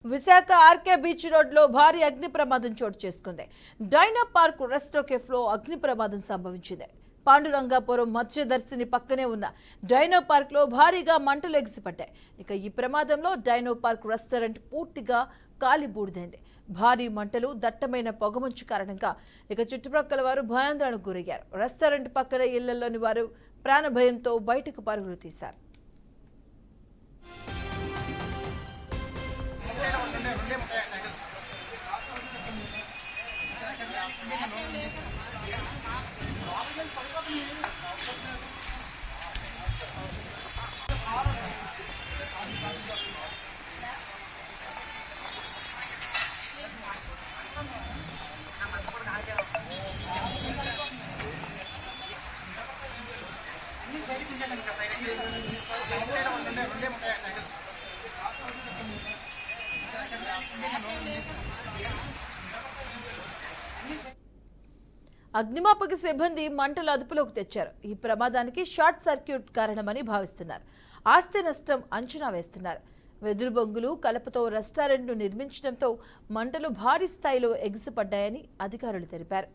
Visakha RK beach road లో భారీ అగ్ని ప్రమాదం చోటు చేసుకుంది. డైనా పార్క్ రెస్టో కేఫ్లో అగ్ని ప్రమాదం సంభవించింది. పాండురంగాపురం మత్స్యదర్శిని పక్కనే ఉన్న డైనో పార్క్ లో భారీగా మంటలు ఎగిసిపడ్డాయి. ఇక ఈ ప్రమాదంలో డైనో పార్క్ రెస్టారెంట్ పూర్తిగా కాలిబూడిదైంది. భారీ మంటలు, దట్టమైన పొగమంచు కారణంగా ఇక చుట్టుప్రక్కల వారు భయాందోళనకు గురయ్యారు. రెస్టారెంట్ పక్కన ఇళ్లలోని వారు ప్రాణభయంతో బయటకు పరుగులు తీశారు. అగ్నిమాపక సిబ్బంది మంటలు అదుపులోకి తెచ్చారు. ఈ ప్రమాదానికి షార్ట్ సర్క్యూట్ కారణమని భావిస్తున్నారు. ఆస్తి నష్టం అంచనా వేస్తున్నారు. వెదురు బొంగులు, కలపతో రెస్టారెంట్ను నిర్మించడంతో మంటలు భారీ స్థాయిలో ఎగిసిపడ్డాయని అధికారులు తెలిపారు.